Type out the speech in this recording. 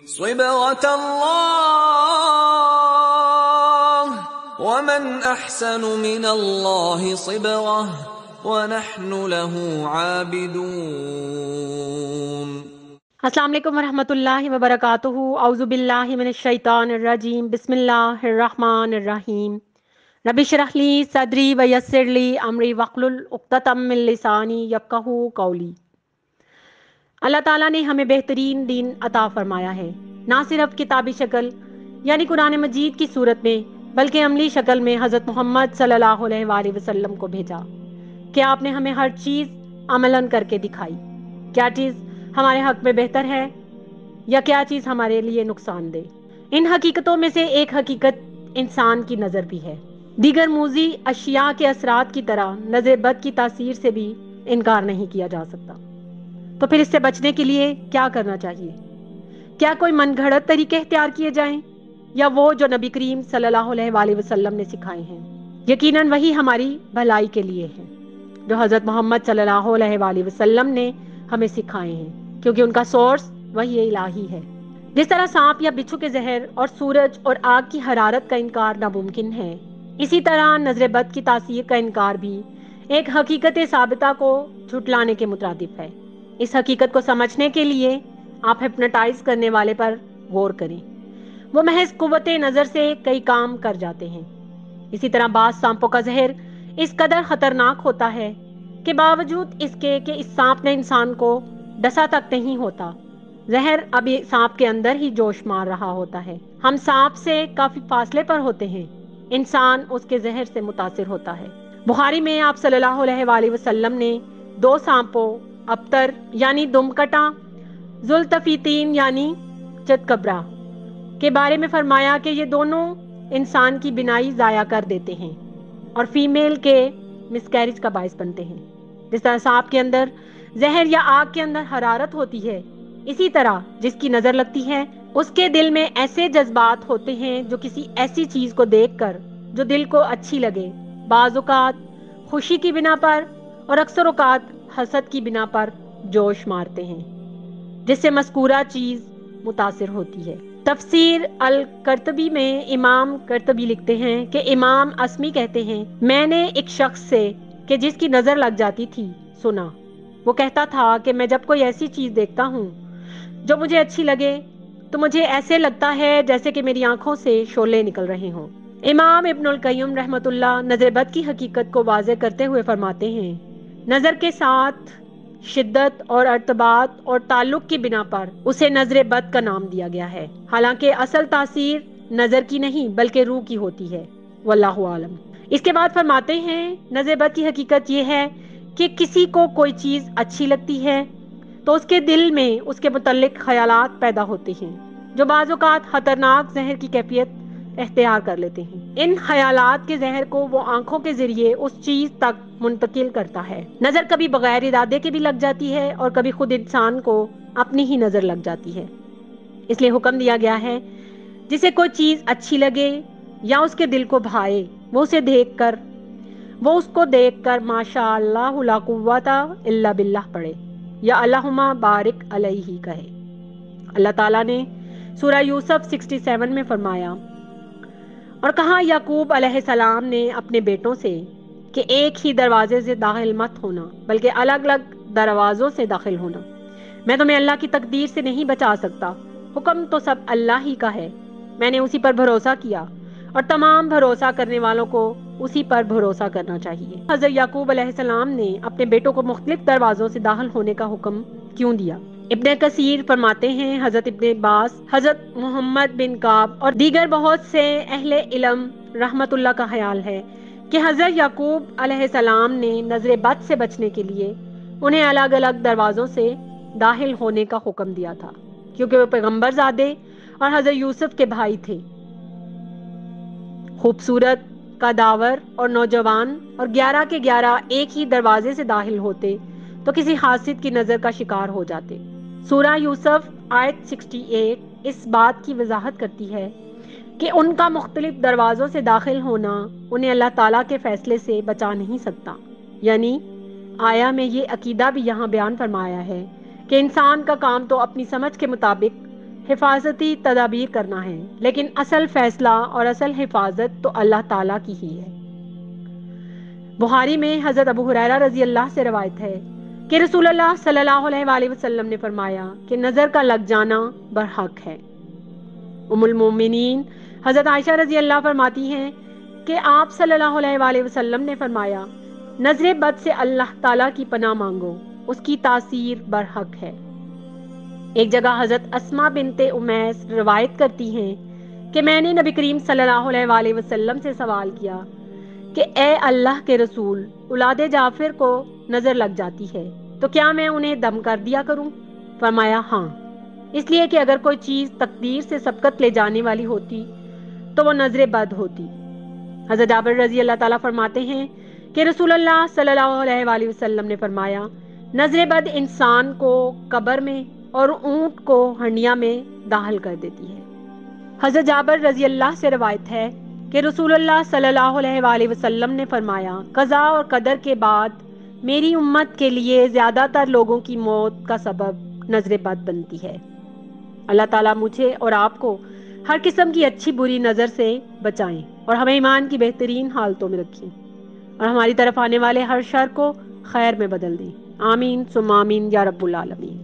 صبغة الله ومن أحسن من الله صبغة ونحن له عابدون۔ السلام علیکم ورحمۃ اللہ وبرکاتہ۔ اعوذ باللہ من الشیطان الرجیم، بسم اللہ الرحمن الرحیم۔ رب اشرح لی صدری ویسر لی امری واحلل عقدۃ من لسانی یفقہوا قولی۔ اللہ تعالیٰ نے ہمیں بہترین دین عطا فرمایا ہے، نہ صرف کتابی شکل یعنی قرآن مجید کی صورت میں، بلکہ عملی شکل میں حضرت محمد صلی اللہ علیہ وآلہ وسلم کو بھیجا کہ آپ نے ہمیں ہر چیز عملاً کر کے دکھائی، کیا چیز ہمارے حق میں بہتر ہے یا کیا چیز ہمارے لیے نقصان دہ۔ ان حقیقتوں میں سے ایک حقیقت انسان کی نظر بھی ہے۔ دیگر موذی اشیاء کے اثرات کی طرح نظر بد کی تاثیر سے بھی انکار نہیں کیا جا سکتا۔ تو پھر اس سے بچنے کے لیے کیا کرنا چاہیے؟ کیا کوئی من گھڑت طریقے اختیار کیے جائیں یا وہ جو نبی کریم صلی اللہ علیہ وآلہ وسلم نے سکھائے ہیں؟ یقیناً وہی ہماری بھلائی کے لیے ہے جو حضرت محمد صلی اللہ علیہ وآلہ وسلم نے ہمیں سکھائے ہیں، کیونکہ ان کا سورس وہی الہی ہے۔ جس طرح سانپ یا بچھو کے زہر اور سورج اور آگ کی حرارت کا انکار ناممکن ہے، اسی طرح نظر بد کی تاثیر کا انکار بھی ایک حقیقت ثابتہ کو جھٹلانے کے مترادف ہے۔ اس حقیقت کو سمجھنے کے لیے آپ ہپنوٹائز کرنے والے پر غور کریں، وہ محض قوت نظر سے کئی کام کر جاتے ہیں۔ اسی طرح بعض سانپوں کا زہر اس قدر خطرناک ہوتا ہے کہ باوجود اس کے کہ اس سانپ نے انسان کو ڈسا تک نہیں ہوتا، زہر ابھی سانپ کے اندر ہی جوش مار رہا ہوتا ہے۔ ہم سانپ سے کافی فاصلے پر ہوتے ہیں، انسان اس کے زہر سے متاثر ہوتا ہے۔ بخاری میں آپ صلی اللہ علیہ وآلہ وسلم نے دو سانپوں، ابتر یعنی دمکٹا، ذوالطفیلین یعنی چتکبرا کے بارے میں فرمایا کہ یہ دونوں انسان کی بینائی ضائع کر دیتے ہیں اور فیمیل کے مسکیریج کا باعث بنتے ہیں۔ جس طرح سانپ کے اندر زہر یا آگ کے اندر حرارت ہوتی ہے، اسی طرح جس کی نظر لگتی ہے اس کے دل میں ایسے جذبات ہوتے ہیں جو کسی ایسی چیز کو دیکھ کر جو دل کو اچھی لگے، بعض اوقات خوشی کی بنا پر اور اکثر اوقات حسد کی بنا پر جوش مارتے ہیں، جس سے مذکورہ چیز متاثر ہوتی ہے۔ تفسیر القرطبی میں امام قرطبی لکھتے ہیں کہ امام اسمی کہتے ہیں، میں نے ایک شخص سے کہ جس کی نظر لگ جاتی تھی سنا، وہ کہتا تھا کہ میں جب کوئی ایسی چیز دیکھتا ہوں جو مجھے اچھی لگے تو مجھے ایسے لگتا ہے جیسے کہ میری آنکھوں سے شعلے نکل رہے ہوں۔ امام ابن القیم رحمۃ اللہ نظر بد کی حقیقت کو واضح کرتے ہوئے فرماتے ہیں، نظر کے ساتھ شدت اور ارتباط اور تعلق کی بنا پر اسے نظر بد کا نام دیا گیا ہے، حالانکہ اصل تاثیر نظر کی نہیں بلکہ روح کی ہوتی ہے، واللہ عالم۔ اس کے بعد فرماتے ہیں نظر بد کی حقیقت یہ ہے کہ کسی کو کوئی چیز اچھی لگتی ہے تو اس کے دل میں اس کے متعلق خیالات پیدا ہوتے ہیں جو بعض اوقات خطرناک زہر کی کیفیت اختیار کر لیتے ہیں۔ ان خیالات کے زہر کو وہ آنکھوں کے ذریعے اس چیز تک منتقل کرتا ہے۔ نظر کبھی بغیر ارادے کے بھی لگ جاتی ہے اور کبھی خود انسان کو اپنی ہی نظر لگ جاتی ہے۔ اس لیے حکم دیا گیا ہے جسے کوئی چیز اچھی لگے یا اس کے دل کو بھائے وہ اس کو دیکھ کر ماشاء اللہ لا قوت الا باللہ پڑھے یا اللہم بارک علیہ کہے۔ اللہ تعالیٰ نے سورہ یوسف 67 میں فرمایا، اور کہا یعقوب علیہ السلام نے اپنے بیٹوں سے کہ ایک ہی دروازے سے داخل مت ہونا بلکہ الگ الگ دروازوں سے داخل ہونا، میں تمہیں اللہ کی تقدیر سے نہیں بچا سکتا، حکم تو سب اللہ ہی کا ہے، میں نے اسی پر بھروسہ کیا اور تمام بھروسہ کرنے والوں کو اسی پر بھروسہ کرنا چاہیے۔ حضرت یعقوب علیہ السلام نے اپنے بیٹوں کو مختلف دروازوں سے داخل ہونے کا حکم کیوں دیا؟ ابن کثیر فرماتے ہیں حضرت ابن عباس، حضرت محمد بن کعب اور دیگر بہت سے اہل علم رحمت اللہ کا خیال ہے کہ حضرت یعقوب علیہ السلام نے نظر بد سے بچنے کے لیے انہیں الگ الگ دروازوں سے داخل ہونے کا حکم دیا تھا، کیونکہ وہ پیغمبر زادے اور حضرت یوسف کے بھائی تھے، خوبصورت، قداور اور نوجوان، اور 11 کے 11 ایک ہی دروازے سے داخل ہوتے تو کسی حاسد کی نظر کا شکار ہو جاتے۔ سورہ یوسف آیت 68 اس بات کی وضاحت کرتی ہے کہ ان کا مختلف دروازوں سے داخل ہونا انہیں اللہ تعالیٰ کے فیصلے سے بچا نہیں سکتا، یعنی آیا میں یہ عقیدہ بھی یہاں بیان فرمایا ہے کہ انسان کا کام تو اپنی سمجھ کے مطابق حفاظتی تدابیر کرنا ہے، لیکن اصل فیصلہ اور اصل حفاظت تو اللہ تعالیٰ کی ہی ہے۔ بخاری میں حضرت ابو ہریرہ رضی اللہ سے روایت ہے کہ رسول اللہ صلی اللہ علیہ وآلہ وسلم نے فرمایا کہ نظر کا لگ جانا برحق ہے۔ ام المومنین حضرت عائشہ رضی اللہ فرماتی ہیں کہ آپ صلی اللہ علیہ وآلہ وسلم نے فرمایا، نظر بد سے اللہ تعالیٰ کی پناہ مانگو، اس کی تاثیر برحق ہے۔ ایک جگہ حضرت اسماء بنت امیس روایت کرتی ہیں کہ میں نے نبی کریم صلی اللہ علیہ وآلہ وسلم سے سوال کیا کہ اے اللہ کے رسول، اولاد جعفر کو نظر لگ جاتی ہے تو کیا میں انہیں دم کر دیا کروں؟ فرمایا ہاں، اس لیے کہ اگر کوئی چیز تقدیر سے سبقت لے جانے والی ہوتی تو وہ نظر بد ہوتی۔ حضرت جابر رضی اللہ تعالیٰ فرماتے ہیں کہ رسول اللہ صلی اللہ علیہ وآلہ وسلم نے فرمایا، نظر بد انسان کو قبر میں اور اونٹ کو ہنڈیا میں داخل کر دیتی ہے۔ حضرت جابر رضی اللہ سے روایت ہے کہ رسول اللہ صلی اللہ علیہ وآلہ وسلم نے فرمایا، قضاء اور قدر کے بعد میری امت کے لیے زیادہ تر لوگوں کی موت کا سبب نظر بد بنتی ہے۔ اللہ تعالیٰ مجھے اور آپ کو ہر قسم کی اچھی بری نظر سے بچائیں اور ہمیں ایمان کی بہترین حالتوں میں رکھیں اور ہماری طرف آنے والے ہر شر کو خیر میں بدل دیں۔ آمین ثم آمین یا رب العالمین۔